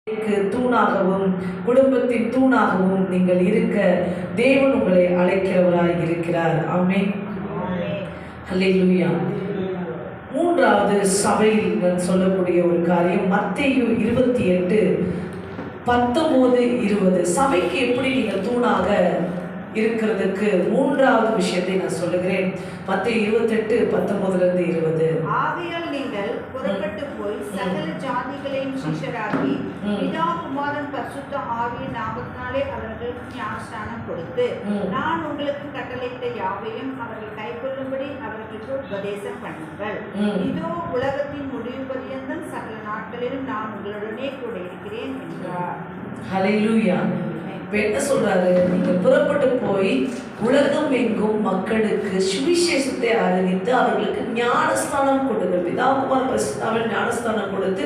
தூணாகவும் குடும்பத்தின் தூணாகவும் நீங்கள் இருக்க தேவன் உங்களை அழைக்கிறவராய் இருக்கிறார். ஆமென். ஹல்லேலூயா. மூன்றாவது சபையில் நான் சொல்லக்கூடிய ஒரு காரியம் மத்தேயு 28:19-20. சபைக்கு எப்படி நீங்கள் தூணாக இருக்கிறதுக்கு மூன்றாவது விஷயத்தை நான் சொல்லுகிறேன். மத்தேயு 28:19-20. ஆகையால் நீங்கள் புறப்பட்டு போய் சகல ஜாதிகளையும் சீஷராக்கி பிதா குமாரன் பரிசுத்த ஆவியின் நாமத்தினாலே அவர்களுக்கு ஞானஸ்நானம் கொடுத்து நான் உங்களுக்கு கட்டளையிட்ட யாவையும் அவர்கள் கைக்கொள்ளும்படி அவர்களுக்கு உபதேசம் பண்ணுங்கள். இதோ உலகத்தின் முடிவு பரியந்தம் சகல நாட்களிலும் நான் உங்களுடனே கூட இருக்கிறேன் என்றார். ஹல்லேலூயா. இப்போ என்ன சொல்றாரு? நீங்க புறப்பட்டு போய் உலகம் எங்கும் மக்களுக்கு சுவிசேஷத்தை அறிவித்து அவர்களுக்கு ஞானஸ்தானம் கொடுங்க. பிதாகுமார் பரிசுத்தாவின் ஞானஸ்தானம் கொடுத்து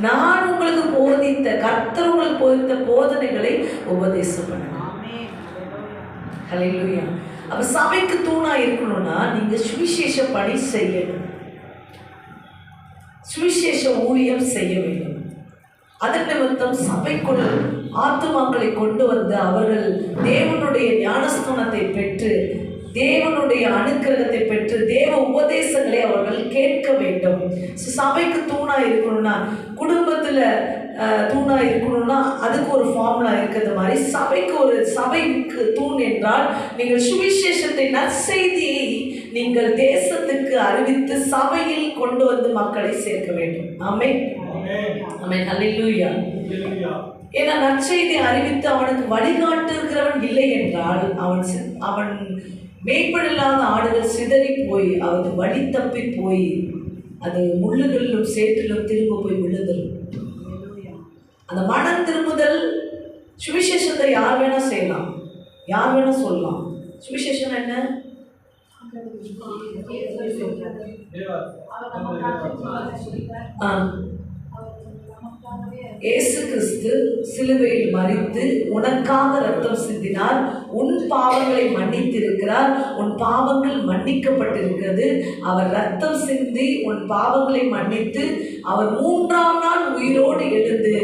நான் உங்களுக்கு போதித்த கர்த்தர் உங்களுக்கு போதித்த போதனைகளை உபதேசம் பண்ணுங்க. ஹல்லேலூயா. அப்ப சபைக்கு தூணா இருக்கணும்னா நீங்க சுவிசேஷ பணி செய்யணும், சுவிசேஷ ஊழியம் செய்ய வேண்டும். அதன் நிமித்தம் சபைக்குள் ஆத்துமாக்களை கொண்டு வந்து அவர்கள் தேவனுடைய ஞானஸ்தானத்தை பெற்று தேவனுடைய அனுக்கிரகத்தை பெற்று தேவ உபதேசங்களை அவர்கள் கேட்க வேண்டும். சபைக்கு தூணா இருக்கணும்னா, குடும்பத்துல தூணா இருக்கணும்னா அதுக்கு ஒரு ஃபார்முலா இருக்கிறது மாதிரி சபைக்கு தூண் என்றால் நீங்கள் சுவிசேஷத்தை நற்செய்தியை நீங்கள் தேசத்துக்கு அறிவித்து சபையில் கொண்டு வந்து மக்களை சேர்க்க வேண்டும். ஆமென். ஆமென். ஹல்லேலூயா. ஏன்னா நற்செய்தி அறிவித்து அவனுக்கு வழிகாட்டுகிறவன் இல்லை என்றால் அவன் மேய்ப்பனில்லாத ஆடுகள் சிதறி போய் அவன் வழி தப்பி போய் அது முள்ளுகளிலும் சேற்றிலும் திரும்ப போய் விழுந்துடும். அந்த மனம் திரும்புதல் சுவிசேஷத்தை யார் வேணா செய்யலாம், யார் வேணா சொல்லலாம். சுவிசேஷம் என்ன? இயேசு கிறிஸ்து சிலுவையில் மரித்து உனக்காக ரத்தம் சிந்தினார், உன் பாவங்களை மன்னித்திருக்கிறார், உன் பாவங்கள் மன்னிக்கப்பட்டிருக்கிறது. அவர் ரத்தம் சிந்தி உன் பாவங்களை மன்னித்து அவர் 3ஆம் நாள் உயிரோடு எழுந்து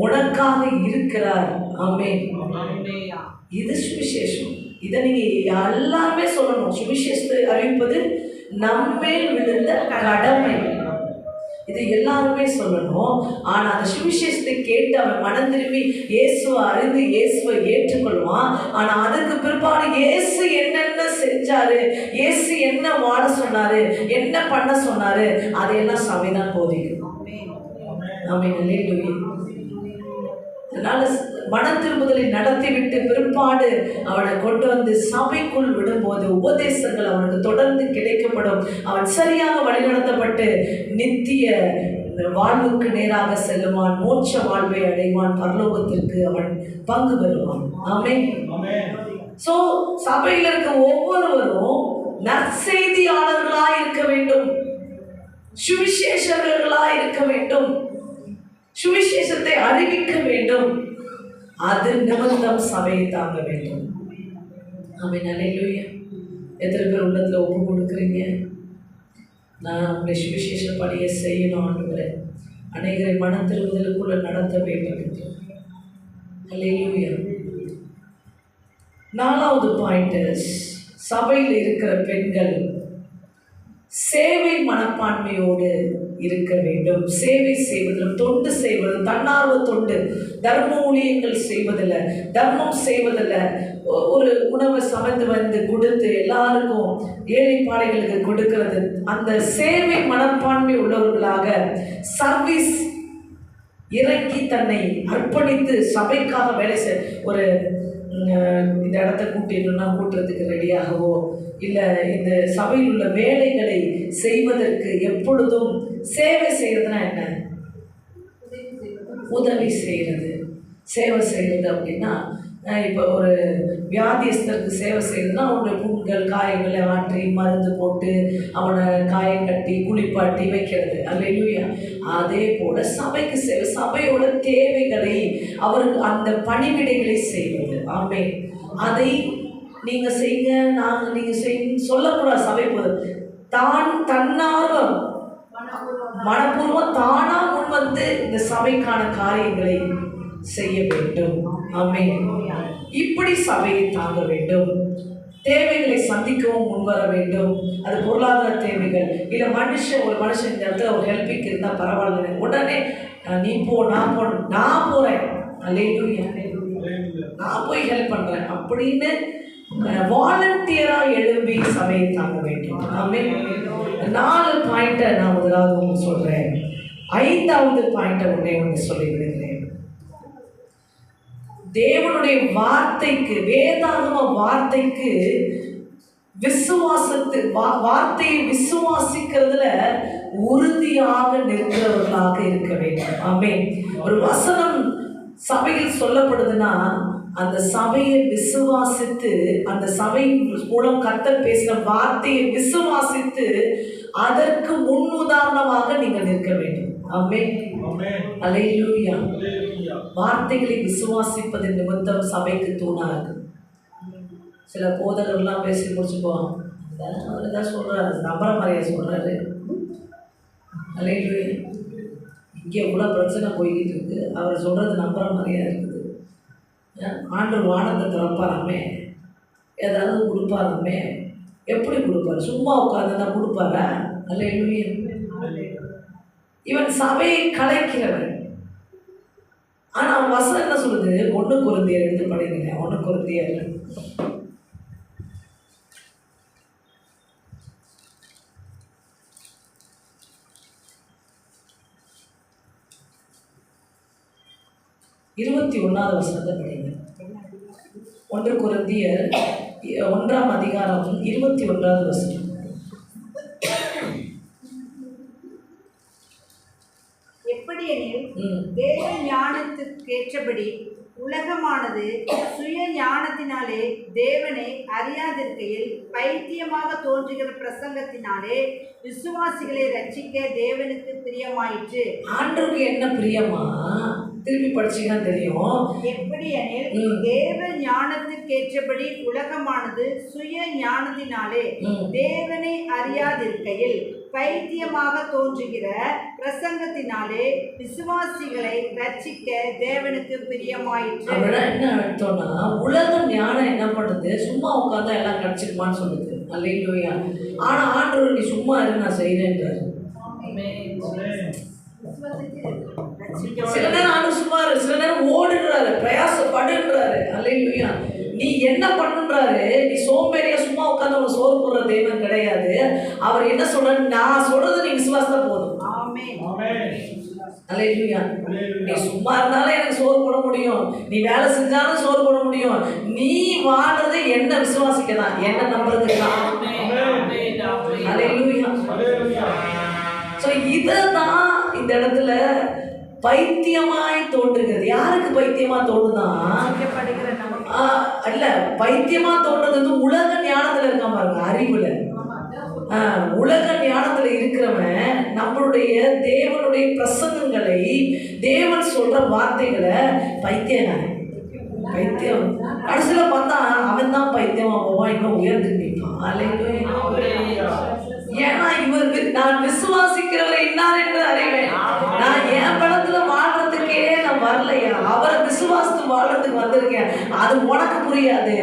உனக்காக இருக்கிறார். ஆமென். இது சுவிசேஷம். இதை நீங்க எல்லாருமே சொல்லணும். சுவிசேஷத்தை அறிவிப்பது நம்மேல் விழுந்த கடமை. இது எல்லாருமே சொல்லணும். ஆனா அந்த சுவிசேஷத்தை கேட்டு அவன் மனம் திரும்பி இயேசுவை அறிந்து இயேசுவை ஏற்றுக்கொள்வான். ஆனா அதுக்கு பிற்பாடு இயேசு என்னென்ன செஞ்சாரு, இயேசு என்ன வாழ சொன்னாரு, என்ன பண்ண சொன்னாரு, அதையெல்லாம் சபைதான் போதிக்கும். ஆமென். ஹல்லேலூயா. அதனால மனம் திரும்புதலை நடத்திவிட்டு பிற்பாடு அவனை கொண்டு வந்து சபைக்குள் விடும்போது உபதேசங்கள் அவனுக்கு தொடர்ந்து கிடைக்கப்படும். அவன் சரியாக வழிநடத்தப்பட்டு நித்திய வாழ்வுக்கு நேராக செல்லுவான், மோட்ச வாழ்வை அடைவான், பரலோகத்திற்கு அவன் பங்கு பெறுவான். ஆமென். சோ சபையில் இருக்க ஒவ்வொருவரும் நற்செய்தியாளர்களாய் இருக்க வேண்டும், சுவிசேஷகர்களாய் இருக்க வேண்டும், சுவிசேஷத்தை அறிவிக்க வேண்டும். அது நிமித்தம் சபையை தாங்க வேண்டும். ஆமென். ஹல்லேலூயா. எத்தனை பேர் உள்ளத்துல ஒப்பு கொடுக்குறீங்க? நான் உங்களுடைய சுவிசேஷ பணியை செய்யணும் ஆண்டவரே, அநேகரை மனம் திரும்புதலுக்குள்ள நடத்த வேண்டும் என்று. ஹல்லேலூயா. 4வது பாயிண்ட், சபையில் இருக்கிற பெண்கள் சேவை மனப்பான்மையோடு இருக்க வேண்டும். சேவை செய்வதில், தொண்டு செய்வதில், தன்னார்வ தொண்டு, தர்ம ஊழியங்கள் செய்வதில், தர்மம் செய்வதில், ஒரு உணவை சமைத்து வந்து கொடுத்து எல்லாருக்கும் ஏழை பாடைகளுக்கு கொடுக்கிறது, அந்த சேவை மனப்பான்மை உள்ளவர்களாக சர்வீஸ் இறங்கி தன்னை அர்ப்பணித்து சபைக்காக வேலை ஒரு இந்த இடத்த கூட்டிடணும்னா கூட்டுறதுக்கு ரெடியாகவோ, இல்லை இந்த சபையில் உள்ள வேலைகளை செய்வதற்கு எப்பொழுதும் சேவை செய்யறதுனா என்ன? உதவி செய்கிறது. சேவை செய்கிறது அப்படின்னா இப்போ ஒரு வியாதியஸ்தருக்கு சேவை செய்யறதுன்னா அவனுடைய புண்கள் காயங்களை ஆற்றி மருந்து போட்டு அவனை காயம் கட்டி குளிப்பாட்டி வைக்கிறது. அல்லேலூயா. அதே போல சபைக்கு சேவை, சபையோட தேவைகளை அவருக்கு அந்த பணிவிடைகளை செய்வது. ஆமென். அதை நீங்க செய்யுங்க, நீங்க செய்ய சொல்லக்கூடாது. சபை போது தன்னார்வம் மனப்பூர்வம் தானா முன் வந்து இந்த சபைக்கான காரியங்களை செய்ய வேண்டும். ஆமென். இப்படி சபையை தாங்க வேண்டும். தேவைகளை சந்திக்கவும் முன்வர வேண்டும். அது பொருளாதார தேவைகள் இல்லை ஒரு மனுஷன் இந்த இடத்துல ஒரு ஹெல்ப்பிங் இருந்தால் பரவாயில்ல, உடனே நீ போ, நான் போகிறேன், அல்லேலூயா, நான் போய் ஹெல்ப் பண்ணுறேன் அப்படின்னு வாலண்டியராக எழும்பி சபையை தாங்க வேண்டும். ஆமென். 4 பாயிண்ட்டை நான் முதலாவது ஒன்று சொல்கிறேன். 5வது பாயிண்ட்டை ஒன்று சொல்லிவிடுகிறேன். தேவனுடைய வார்த்தைக்கு, வேதாகம வார்த்தைக்கு வார்த்தையை விசுவாசிக்கிறதுல உறுதியாக நிற்கிறவர்களாக இருக்க வேண்டும். ஆமென். ஒரு வசனம் சபையில் சொல்லப்படுதுன்னா அந்த சபையை விசுவாசித்து, அந்த சபை மூலம் கர்த்தர் பேசின வார்த்தையை விசுவாசித்து அதற்கு முன் உதாரணமாக நீங்கள் நிற்க வேண்டும். ஆமென். அல்லேலூயா. வார்த்தைகளை விசுவாசிப்பது நிமித்தம் சபைக்கு தூணாக. சில போதகர்கள்லாம் பேசி முடிச்சுக்குவாங்க, அவர் ஏதாவது சொல்கிறாரு, நம்புற மாதிரியா சொல்கிறாரு. அல்லேலூயா. இங்கே இவ்வளோ பிரச்சனை போய்கிட்டு இருக்கு, அவர் சொல்கிறது நம்புற மாதிரியா இருக்குது. ஆண்டவர் வானத்தை திறப்பாராமே, ஏதாவது கொடுப்பாராமே. எப்படி கொடுப்பார்? சும்மா உட்காந்து கொடுப்பாரா? அல்லேலூயா. இவன் சபையை கலைக்கிறவன். ஆனால் வசனம் என்ன சொல்லுது? 1 கொரிந்தியர் எடுத்து படிங்க. 1 கொரிந்தியர் 21வது வசனத்தை படிங்க. 1 கொரிந்தியர் 1ஆம் அதிகாரம் 21வது வசனம். எப்படியெனில் தேவ ஞானத்துக்கேற்றபடி உலகமானது சுய ஞானத்தினாலே தேவனை அறியாதிருக்கையில் பைத்தியமாக தோன்றுகிற பிரசங்கத்தினாலே விசுவாசிகளை ரட்சிக்க தேவனுக்கு பிரியமாயிற்று. ஆண்டவருக்கு என்ன பிரியமா? திருப்பி படிச்சீங்கன்னா தெரியும். எப்படியெனில் தேவ ஞானத்துக்கேற்றபடி உலகமானது சுய ஞானத்தினாலே தேவனை அறியாதிருக்கையில் பைத்தியமாக தோன்றுகிற பிரசங்கத்தினாலே விசுவாசிகளை ரட்சிக்க தேவனுக்கு பிரியமாயிற்று. என்ன அர்த்தம்னா, உலக ஞானம் என்ன பண்ணுது? சும்மா உட்கார்ந்தா எல்லாம் கிடைச்சிருமான்னு சொல்லுது. அல்லேலூயா. ஆனா ஆண்டவர் நீ சும்மா இரு, நான் செய்யறேன்றாரு. சில நேரம் ஆண்டு சும்மா இரு, சில நேரம் ஓடுன்றாரு, பிரயாசப்படுன்றாரு. அல்லேலூயா. நீ என்ன பண்ணுன்றாரு? நீ சோம்பேறியா சும்மா உட்காந்து உனக்கு சோறு போடுற தெய்வம் கிடையாது. அவர் என்ன சொல்றாரு? நான் சொல்றது நீ விசுவாசத்தா போதும். அல்லேலூயா. நீ சும்மா இருந்தாலும் எனக்கு சோறு போட முடியும், நீ வேலை செஞ்சாலும் சோறு போட முடியும். நீ வாழ்றது என்ன விசுவாசிக்கதான், என்ன நம்புறதுதான். அல்லேலூயா. ஸோ இதுதான் இந்த இடத்துல பைத்தியமாய் தோன்றுகிறது. யாருக்கு பைத்தியமா தோன்றுதான்? இல்ல, பைத்தியமா தோன்றது வந்து உலக ஞானத்துல இருக்க பாருங்க, அறிவுல. உலக ஞானத்துல இருக்கிறவன் நம்மளுடைய தேவனுடைய பிரசங்கங்களை, தேவன் சொல்ற வார்த்தைகளை பைத்தியம் கடைசியில பார்த்தா அவன் தான் பைத்தியமா போவான், இன்னும் உயர்ந்து நிற்பான். ஏன்னா நான் விசுவாசிக்கிறவரை இன்னார் என்று அறிவேன். நான் என் படத்துல வாழ்றதுக்கே நான் வரலையா, அவரை விசுவாசத்து வாழ்றதுக்கு வந்திருக்கேன். அது உனக்கு புரியாது,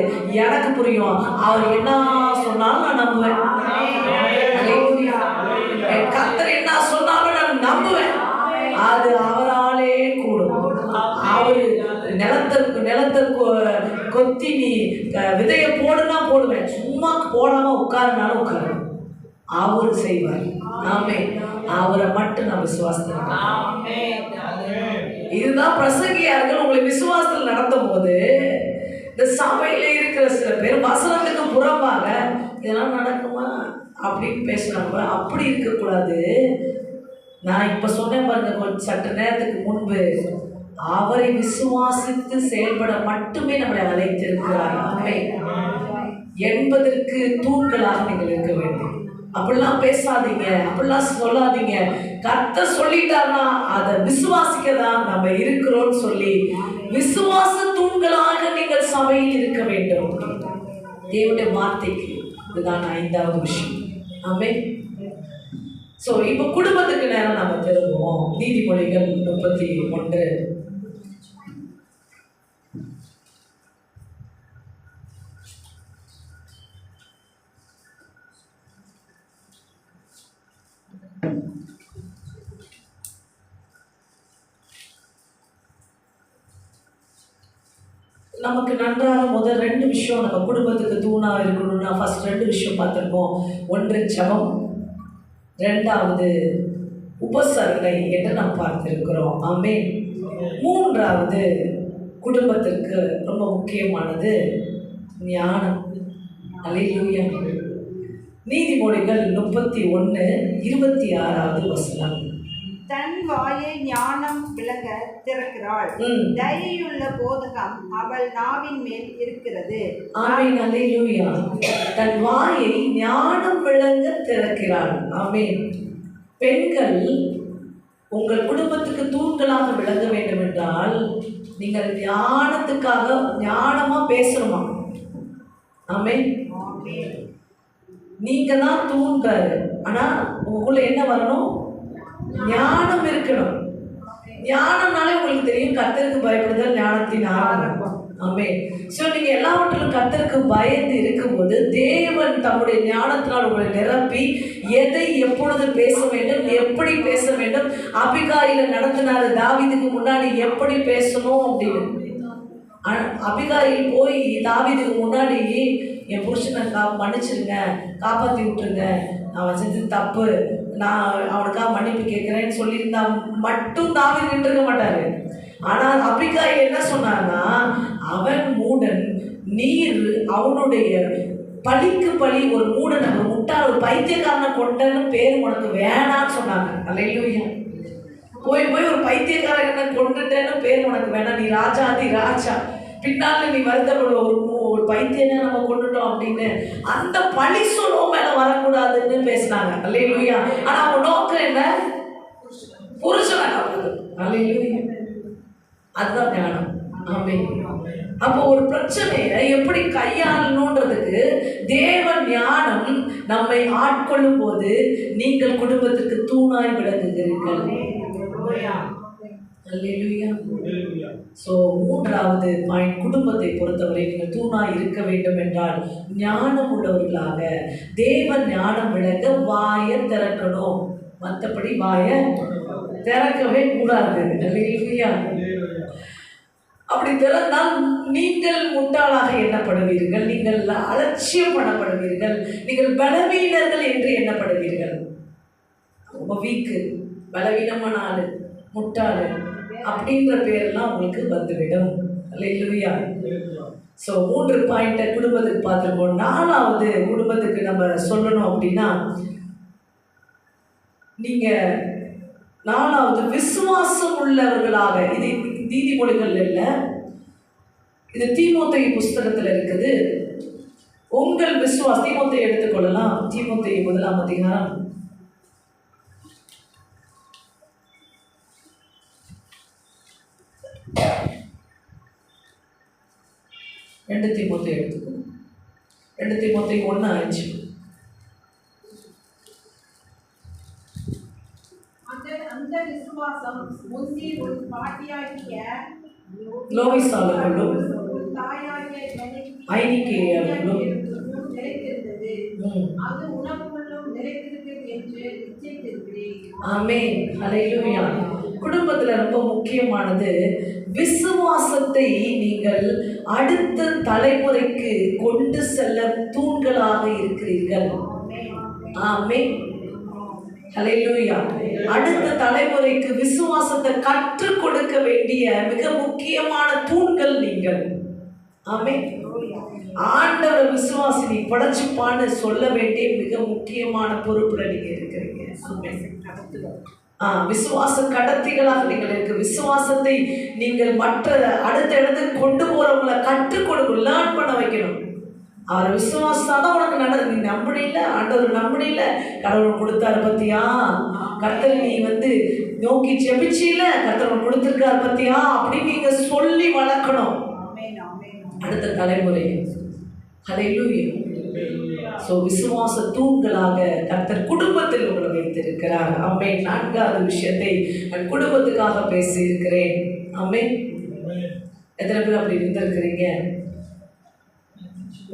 எனக்கு புரியும். அவர் என்ன சொன்னாலும் நான் நம்புவேன். கர்த்தர் என்ன சொன்னாலும் நான் நம்புவேன். அது அவராலே கூடும். அவரு நிலத்தை கொத்தி நீ விதைய போடுனா போடுவேன், சும்மா போடாம உட்காருனாலும் உட்காரு, அவரு செய்வார். ஆமே. அவரை மட்டும் நான் விசுவாசத்தில். இதுதான் பிரசங்கியார்கள் உங்களை விசுவாசத்தில் நடத்தும் போது இந்த சபையில இருக்கிற சில பேர் வசனத்துக்கு புறம்பாக இதெல்லாம் நடக்குமா அப்படின்னு பேசுறாங்க. அப்படி இருக்கக்கூடாது. நான் இப்ப சொன்னேன் பாருங்க, கொஞ்சம் சற்று நேரத்துக்கு முன்பு, அவரை விசுவாசித்து செயல்பட மட்டுமே நம்மளை அழைத்திருக்கிறார். என்பதற்கு தூண்களாக நீங்கள் இருக்க வேண்டும். அப்படிலாம் பேசாதீங்க, அப்படிலாம் சொல்லாதீங்க. கர்த்தர் சொல்லிட்டாருன்னா அதை விசுவாசிக்கதான் நம்ம இருக்கிறோம்னு சொல்லி விசுவாச தூண்களாக நீங்கள் சபையில் இருக்க வேண்டும். தேவனுடைய வார்த்தைக்கு இதுதான் 5வது விஷயம். ஆமென். ஸோ இப்போ குடும்பத்துக்கு நேரம் நம்ம திரும்புவோம். நீதிமொழிகள் 31 நமக்கு நன்றாக முதல் 2 விஷயம் நம்ம குடும்பத்துக்கு தூணாக இருக்கணும்னா ஃபர்ஸ்ட் 2 விஷயம் பார்த்துருக்கோம். ஒன்று ஜெபம், 2வது உபசரணை என்று நாம் பார்த்திருக்கிறோம். ஆமென். 3வது குடும்பத்திற்கு ரொம்ப முக்கியமானது ஞானம். அல்லேலூயா. நீதிமொழிகள் 31:26வது வசனம். தன் வாயை ஞானம் விளங்க திறக்கிறாள். தயையுள்ள போதகம் அவள் நாவின் மேல் இருக்கிறது. ஆமென். அல்லேலூயா. தன் வாயை ஞானம் விளங்க திறக்கிறாள். ஆமென். பெண்கள் உங்கள் குடும்பத்துக்கு தூண்களாக விளங்க வேண்டும் என்றால் நீங்கள் ஞானத்துக்காக ஞானமா பேசணுமா? ஆமென். நீங்க தான் தூண்காரு. ஆனா உங்களுக்குள்ள என்ன வரணும்? ஞானம் இருக்கணும். ஞானம்னாலே உங்களுக்கு தெரியும், கர்த்தருக்கு பயப்படுதல் ஞானத்தின் ஆரம்பம். ஆமென். ஸோ நீங்கள் எல்லாவற்றிலும் கர்த்தருக்கு பயந்து இருக்கும்போது தேவன் தம்முடைய ஞானத்தினால் உங்களை நிரப்பி எதை எப்பொழுது பேச வேண்டும், எப்படி பேச வேண்டும், அபிகாயில நடத்தினாரு தாவீதுக்கு முன்னாடி எப்படி பேசணும் அப்படின்னு. அபிகாயில் போய் தாவீதுக்கு முன்னாடி என் புருஷனை மன்னிச்சிருங்க, காப்பாற்றி விட்டுருங்க, அவன் செஞ்சது தப்பு, நான் அவனுக்காக மன்னிப்பு கேட்குறேன்னு சொல்லியிருந்தா மட்டும் தாவீது நின்றுக்க மாட்டாரு. ஆனால் அபிகாயில் என்ன சொன்னான்னா, அவன் மூடன், நீர் அவனுடைய பழிக்கு பழி, ஒரு மூடன், ஒரு முட்டாள், ஒரு பைத்தியக்காரனை கொண்டன்னு பேர் உனக்கு வேணான்னு சொன்னாங்க. அல்லேலூயா. போய் போய் ஒரு பைத்தியக்காரனை கொண்டுட்டேன்னு பேர் உனக்கு வேணாம், நீ ராஜாதி ராஜா, பின்னால் நீ வருத்தப்படுவ, ஒரு பைத்தியனை நம்ம கொண்டுட்டோம் அப்படின்னு அந்த பழி சொல்லும் மேல வரக்கூடாதுன்னு பேசினாங்க. அல்லேலூயா. ஆனா அவங்க நோக்கம் என்ன? புருஷனை காப்பது. அல்லேலூயா. அதுதான் ஞானம். ஆமென். அப்போ ஒரு பிரச்சனையை எப்படி கையாளணுன்றதுக்கு தேவன் ஞானம் நம்மை ஆட்கொள்ளும் போது நீங்கள் குடும்பத்துக்கு தூணாய் விளங்குகிறீர்கள். அல்லேலூயா. ஸோ 3வது பாயிண்ட், குடும்பத்தை பொறுத்தவரை நீங்கள் தூணாய் இருக்க வேண்டும் என்றால் ஞானம் உள்ளவர்களாக தேவன் ஞானம் விளங்க வாயை திறக்கணும். மற்றபடி வாயை திறக்கவே கூடாது. அல்லேலூயா. அப்படி திறந்தால் நீங்கள் முட்டாளாக எண்ணப்படுவீர்கள், நீங்கள் அலட்சியம் பண்ணப்படுவீர்கள், நீங்கள் பலவீனர்கள் என்று எண்ணப்படுவீர்கள். ரொம்ப வீக்கு, பலவீனமான ஆளு, முட்டாளு அப்படின்ற பேரெல்லாம் உங்களுக்கு வந்துவிடும். அல்லேலூயா. ஸோ 3 பாயிண்ட்டை குடும்பத்துக்கு பார்த்துருக்கோம். 4வது குடும்பத்துக்கு நம்ம சொல்லணும் அப்படின்னா, நீங்கள் 4வது விசுவாசம் உள்ளவர்களாக, இது நீதிமொழிகள் இல்லை, இது தீமோத்தேயு புஸ்தகத்தில் இருக்குது. உங்கள் விசுவாசம், தீமோத்தேயு எடுத்துக்கொள்ளலாம். தீமோத்தேயு 1ஆம் அதிகாரம் 2 தீமோத்தேயு எடுத்துக்கணும். 2 தீமோத்தேயு 1:5. அந்த விசுவாசம் முந்தி ஒரு பாட்டியாகிய லோயிசாளுக்குள்ளும் தாயாகிய ஐனிக்கேயாளுக்குள்ளும் நிலைத்திருந்தது. அது உனக்குள்ளும் நிலைத்திருக்கிறது என்று நிச்சயித்திருக்கிறேன். ஆமென். அல்லேலூயா. குடும்பத்தில் ரொம்ப முக்கியமானது விசுவாசத்தை நீங்கள் அடுத்த தலைமுறைக்கு கொண்டு செல்ல தூண்களாக இருக்கிறீர்கள். ஆமென். அல்லேலூயா. அடுத்த தலைமுறைக்கு விசுவாசத்தை கற்றுக் கொடுக்க வேண்டிய மிக முக்கியமான தூண்கள் நீங்கள். ஆமென். ஆண்டவர் விசுவாசி நீ படைச்சுப்பான்னு சொல்ல வேண்டிய மிக முக்கியமான பொறுப்புல நீங்க இருக்கிறீங்க. விசுவாச கடத்திகளாக நீங்கள் இருக்கு. விசுவாசத்தை நீங்கள் மற்ற அடுத்த இடத்துக்கு கொண்டு போறவங்களை கற்றுக் கொடுக்கணும், லேர்ன் பண்ண வைக்கணும். அவர் விசுவாசத்தான் உனக்கு நடந்து, நீ நம்பினில, ஆண்டவர் நம்பினில, கடவுள் கொடுத்தாரு பத்தியா, கர்த்தர் நீ நோக்கி ஜெபிச்சில, கர்த்தர் கொடுத்திருக்காரு பத்தியா அப்படின்னு நீங்க சொல்லி வளர்க்கணும் அடுத்த தலைமுறை. ஹல்லேலூயா. ஸோ விசுவாச தூண்களாக கர்த்தர் குடும்பத்தில் உங்களை வைத்திருக்கிறார். ஆமென். 4வது விஷயத்தை நான் குடும்பத்துக்காக பேசியிருக்கிறேன். ஆமென். எத்தனை பேர் அப்படி இருந்திருக்கிறீங்க?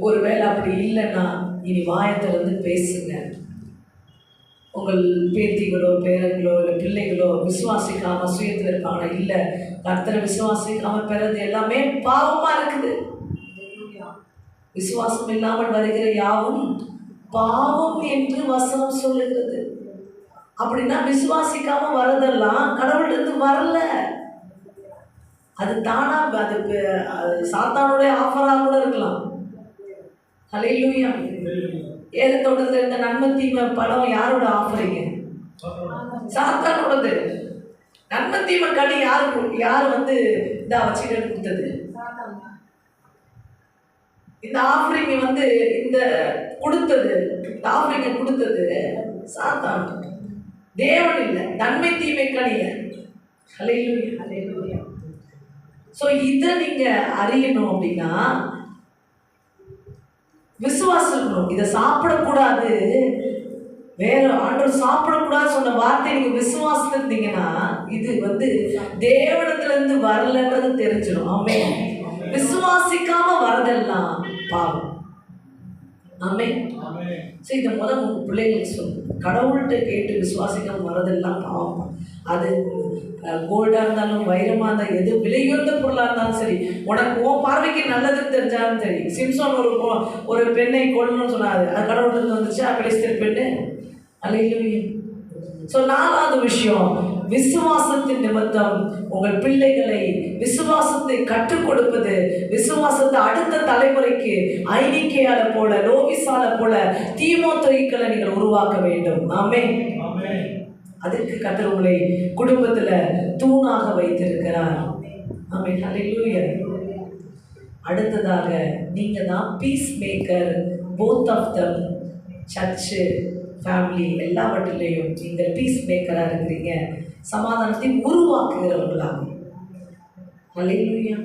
ஒருவேளை அப்படி இல்லைன்னா இனி வாயத்திலிருந்து பேசுங்க. உங்கள் பேத்திகளோ பேரங்களோ இல்லை பிள்ளைகளோ விசுவாசிக்காமல் சுயத்தில் இருப்பாங்க. இல்லை, கர்த்தரை விசுவாசிக்காமல் பிறகு எல்லாமே பாவமாக இருக்குது. விசுவாசம் இல்லாமல் வருகிற யாவும் பாவம் என்று வசனம் சொல்லுகிறது. அப்படின்னா விசுவாசிக்காம வரதெல்லாம் கடவுளிருந்து வரல, அது தானா, அது சாத்தானுடைய ஆஃபராக கூட இருக்கலாம். ஹல்லேலூயா. ஏகத்தோட்டத்தில் இருந்த நன்மை தீமை பழம் யாரோட ஆஃபரிங்க? சாத்தானோடது. நன்மை தீமை கனி யார் இதா வச்சுட்டு கொடுத்தது? இந்த ஆஃபரிங் இந்த கொடுத்தது, இந்த ஆஃபரிங்கை கொடுத்தது சாத்தான், தேவன் இல்லை. நன்மை தீமை கனிய. ஹல்லேலூயா, ஹல்லேலூயா. ஸோ இதை நீங்கள் அறியணும் அப்படின்னா விசுவாசம் இருக்கணும். இதை சாப்பிடக்கூடாது, வேற ஆண்டவர் சாப்பிடக்கூடாது சொன்ன வார்த்தை நீங்கள் விசுவாசத்தில் இருந்தீங்கன்னா இது தேவனத்திலிருந்து வரலன்றது தெரிஞ்சிடும். ஆமென். விசுவாசிக்காம வரதெல்லாம் பாவம். ஆமென். ஸோ இதை முதல் உங்கள் பிள்ளைங்களுக்கு சொல்லு. கடவுள்கிட்ட கேட்டு விசுவாசிக்காம வரதெல்லாம் பாவம். அது கோல்டாக இருந்தாலும் வைரமாக இருந்தாலும் எது விலையுயர்ந்த பொருளாக இருந்தாலும் சரி, உனக்கு உன் பார்வைக்கு நல்லதுன்னு தெரிஞ்சாலும் சரி. சிம்சோன் ஒரு பெண்ணை கொல்லணும்னு சொன்னாரு, அது கடவுள்கிட்ட வந்துச்சா? பெலிஸ்தர் பெண்ணு. அல்லேலூயா. ஸோ 4வது விஷயம், விசுவாசத்தின் நிமித்தம் உங்கள் பிள்ளைகளை விசுவாசத்தை கற்றுக் கொடுப்பது. விசுவாசத்தை அடுத்த தலைமுறைக்கு ஐனிக்கையால போல, லோவிசால போல, தீமோத்தேயுக்களை நீங்கள் உருவாக்க வேண்டும். ஆமென். அதுக்கு கர்த்தர் உங்களை குடும்பத்துல தூணாக வைத்திருக்கிறார். ஆமென். ஹல்லேலூயா. அடுத்ததாக நீங்க தான் peacemaker. Both of them, church, family எல்லாவற்றிலையும் நீங்கள் பீஸ் மேக்கராக இருக்கிறீங்க. சமாதானத்தை உருவாக்குகிறவர்களாக. ஹல்லேலூயா.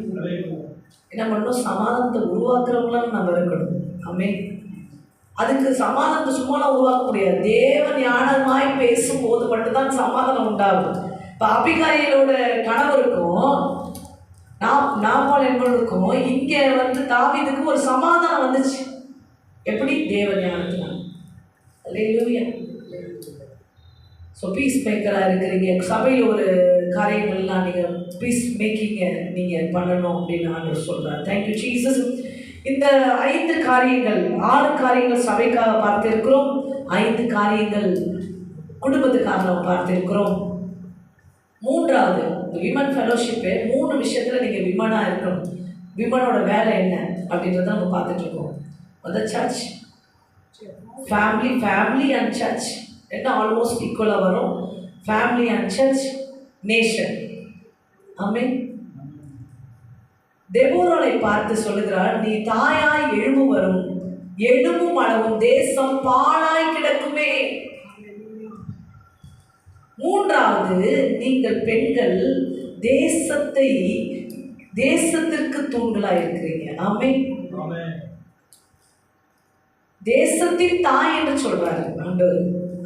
என்ன பண்ணணும்? சமாதானத்தை உருவாக்குறவங்களாக நம்ம இருக்கணும். ஆமென். அதுக்கு சமாதானத்தை சும்மாலாம் உருவாக்க முடியாது. தேவன் ஞானமாய் பேசும்போது மட்டும்தான் சமாதானம் உண்டாகும். இப்போ அபிகாயிலோட கணவருக்கும் நாபால் என்பவருக்கும் இங்கே தாவீதுக்கு ஒரு சமாதானம் வந்துச்சு. எப்படி? தேவன் ஞானத்தினால். அல்லேலூயா. ஸோ பீஸ் மேக்கராக இருக்கிறீங்க. சபையில் ஒரு காரியங்கள்லாம் நீங்கள் பீஸ் மேக்கிங்கை நீங்கள் பண்ணணும் அப்படின்னு நான் சொல்கிறேன். Thank you Jesus. இந்த 5 காரியங்கள், 6 காரியங்கள் சபைக்காக பார்த்திருக்கிறோம், 5 காரியங்கள் குடும்பத்துக்காக நம்ம பார்த்திருக்கிறோம். 3வது விமன் ஃபெலோஷிப்பு. 3 விஷயத்தில் நீங்கள் விமனாக இருக்கணும். விமனோட வேலை என்ன அப்படின்றத நம்ம பார்த்துட்டு இருக்கோம். அந்த சர்ச், ஃபேமிலி அண்ட் சர்ச் என்ன ஆல்மோஸ்ட் ஈக்குவலாக வரும். Family and church, nation. Amen. தெபோராளை பார்த்து சொல்லுகிறார், நீ தாயாய் எழும்பு வரும், எழும்பும் அளவும் தேசம் பாழாய் கிடக்குமே. 3வது, நீங்கள் பெண்கள் தேசத்திற்கு தூண்களாக இருக்கிறீங்க. ஆமென். தேசத்தின் தாய் என்று சொல்றாரு ஆண்டவர்.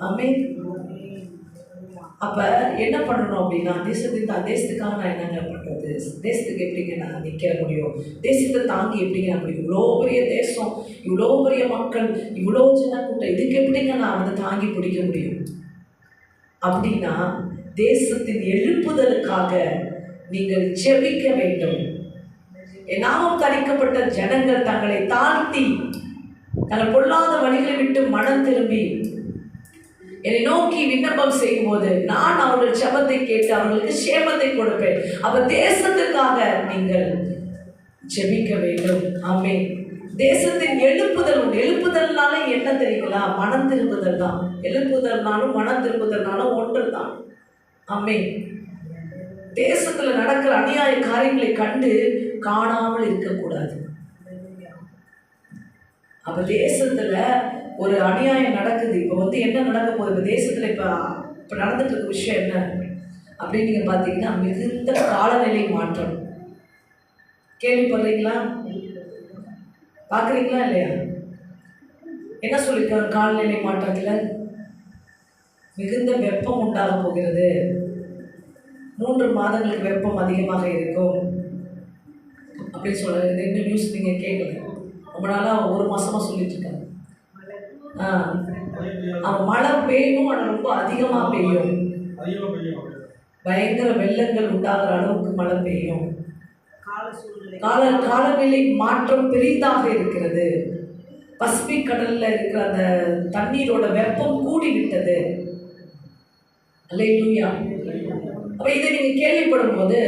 ஆமென். அப்போ என்ன பண்ணணும் அப்படின்னா, தேசத்துக்காக நான் என்னங்க பண்ணுறது? தேசத்துக்கு எப்படிங்க நான் நிற்க முடியும்? தேசத்தை தாங்கி எப்படிங்க முடியும்? இவ்வளோ பெரிய தேசம், இவ்வளோ பெரிய மக்கள், இவ்வளோ ஜனக்கூட்டம், இதுக்கு எப்படிங்க நான் தாங்கி பிடிக்க முடியும்? அப்படின்னா தேசத்தின் எழுப்புதலுக்காக நீங்கள் ஜெபிக்க வேண்டும். நாமும் தரிக்கப்பட்ட ஜனங்கள் தங்களை தாழ்த்தி தங்கள் பொல்லாத வழிகளை விட்டு மனம் திரும்பி என்னை நோக்கி விண்ணப்பம் செய்யும் போது நான் அவர்கள் ஜெபத்தை கேட்டு அவர்களுக்கு சேமத்தை கொடுப்பேன். அப்ப தேசத்துக்காக நீங்கள் ஜெபிக்க வேண்டும். ஆமென். தேசத்தின் எழுப்புதல் உண்டு. எழுப்புதல்னால என்ன தெரியுங்களா? மனம் திரும்புதல் தான். எழுப்புதல்னாலும் மனம் திரும்புதல்னாலும் ஒன்று தான். ஆமென். தேசத்துல நடக்கிற அநியாய காரியங்களை கண்டு காணாமல் இருக்கக்கூடாது. அப்ப தேசத்துல ஒரு அநியாயம் நடக்குது. இப்போ என்ன நடக்க போகுது தேசத்துல? இப்போ நடந்துட்டு இருக்க விஷயம் என்ன அப்படின்னு நீங்க பார்த்தீங்கன்னா, மிகுந்த காலநிலை மாற்றம். கேள்விப்படுறீங்களா? பார்க்குறீங்களா இல்லையா? என்ன சொல்லியிருக்காங்க? காலநிலை மாற்றத்தில் மிகுந்த வெப்பம் உண்டாக போகிறது. 3 மாதங்களுக்கு வெப்பம் அதிகமாக இருக்கும் அப்படின்னு சொல்லுறது. இந்த நியூஸ் நீங்கள் கேட்கல, ரொம்ப நாளாக 1 மாதமாக சொல்லிட்டு இருக்காங்க. அவன் மழை பெய்யும், ஆனால் ரொம்ப அதிகமா பெய்யும். பயங்கர வெள்ளங்கள் உண்டாகிற அளவுக்கு மழை பெய்யும். காலநிலை மாற்றம் பெரிதாக இருக்கிறது. பசிபிக் கடல்ல இருக்கிற அந்த தண்ணீரோட வெப்பம் கூடி விட்டது. அல்லேலூயா. அப்ப இதை நீங்க கேள்விப்படும் போது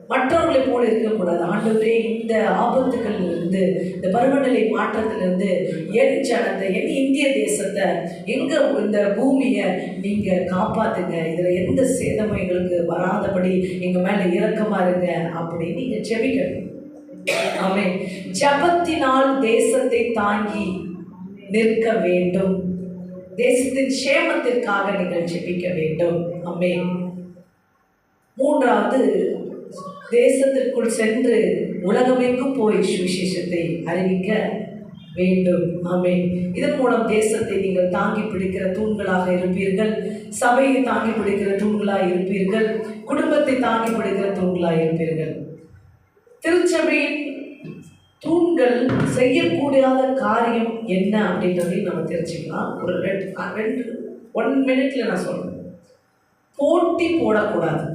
மற்றவர்களை போல இருக்கக்கூடாது. ஆண்டவரே, இந்த ஆபத்துகளிலிருந்து, இந்த பருவநிலை மாற்றத்திலிருந்து என் ஜனத்தை, என் இந்திய தேசத்தை, எங்க இந்த பூமியை நீங்க காப்பாத்துங்க, இதுல எந்த சேதமும் எங்களுக்கு வராதபடி எங்க மேல இரக்கமா இருங்க அப்படின்னு நீங்க ஜெபிக்கணும். ஆமென். ஜெபத்தினால் தேசத்தை தாங்கி நிற்க வேண்டும். தேசத்தின் சேமத்திற்காக நீங்கள் ஜெபிக்க வேண்டும். ஆமென். மூன்றாவது, தேசத்திற்குள் சென்று உலகமெங்கும் போய் சுவிசேஷத்தை அறிவிக்க வேண்டும். ஆமென். இதன் மூலம் தேசத்தை நீங்கள் தாங்கி பிடிக்கிற தூண்களாக இருப்பீர்கள். சபையை தாங்கி பிடிக்கிற தூண்களாக இருப்பீர்கள். குடும்பத்தை தாங்கி பிடிக்கிற தூண்களாக இருப்பீர்கள். திருச்சபையின் தூண்கள் செய்யக்கூடாத காரியம் என்ன அப்படின்றதையும் நம்ம தெரிஞ்சுக்கலாம். ஒரு 1 மினிட்ல நான் சொல்றேன். போட்டி போடக்கூடாது.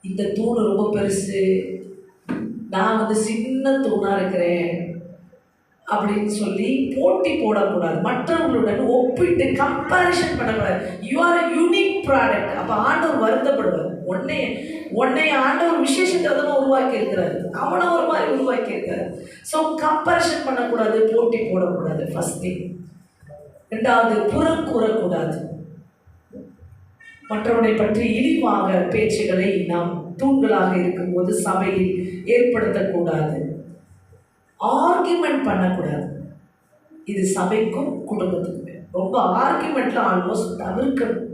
இந்த தூண் ரொம்ப பெருசு, நான் சின்ன தூணா இருக்கிறேன் அப்படின்னு சொல்லி போட்டி போடக்கூடாது. மற்றவங்களுடன் ஒப்பிட்டு கம்பேரிஷன் பண்ணக்கூடாது. You are a unique product. அப்போ ஆண்டவர் வருத்தப்படுவார். உன்னை ஆண்டவர் விசேஷத்தை தான் உருவாக்கி இருக்கிறார். அவனை ஒரு மாதிரி உருவாக்கி இருக்கிறார். ஸோ கம்பேரிஷன் பண்ணக்கூடாது, போட்டி போடக்கூடாது. First thing. ரெண்டாவது, புறம் கூறக்கூடாது. மற்றவனை பற்றி இழிவாக பேச்சுகளை நாம் தூண்களாக இருக்கும்போது சபையில் ஏற்படுத்தக்கூடாது. ஆர்கியூமெண்ட் பண்ணக்கூடாது. இது சபைக்கும் குடும்பத்துக்குமே. ரொம்ப ஆர்கியூமெண்ட்ல ஆல்மோஸ்ட் தவிர்க்கணும்.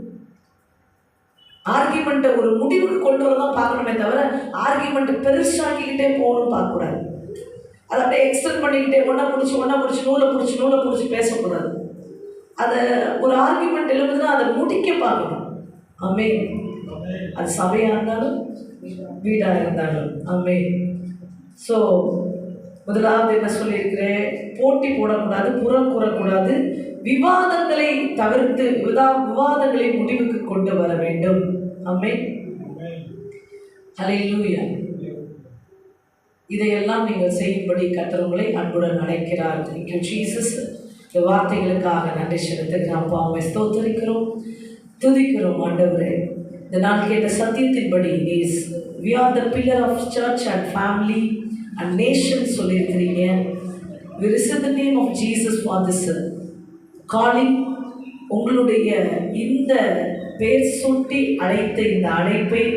ஆர்கியூமெண்ட்டை ஒரு முடிவுக்கு கொண்டு வரதான் பார்க்கணுமே தவிர ஆர்கியூமெண்ட் பெருசாக்கிக்கிட்டே போகணும்னு பார்க்கக்கூடாது. அதை அப்படியே எக்ஸ்டெண்ட் பண்ணிக்கிட்டே ஒன்றை பிடிச்சி நூலை பிடிச்சி பேசக்கூடாது. அதை ஒரு ஆர்கியூமெண்ட் எழுதுனா அதை முடிக்க பார்க்கணும். ஆமென். அது சபையாக இருந்தாலும் வீடாக இருந்தாலும். ஆமென். ஸோ முதலாவது என்ன சொல்லியிருக்கிறேன்? போட்டி போடக்கூடாது, புறம் கூறக்கூடாது, விவாதங்களை தவிர்த்து விவாதங்களை முடிவுக்கு கொண்டு வர வேண்டும். ஆமென். ஹல்லேலூயா. இதையெல்லாம் நீங்கள் செய்யும்படி கர்த்தர் உங்களை அன்புடன் அழைக்கிறார். Thank you Jesus. இந்த வார்த்தைகளுக்காக நன்றி செலுத்துகிறோம். அப்பா, உம்மை ஸ்தோத்திரிக்கிறோம், துதிக்கிறோம். ஆண்டவரே, இந்த நாள் கேட்ட சத்தியத்தின்படி we are the pillar of church and family and nation சொல்லியிருக்கிறீங்க. We receive the name of Jesus for this calling. உங்களுடைய இந்த பேர் சுட்டி அழைத்த இந்த அழைப்பை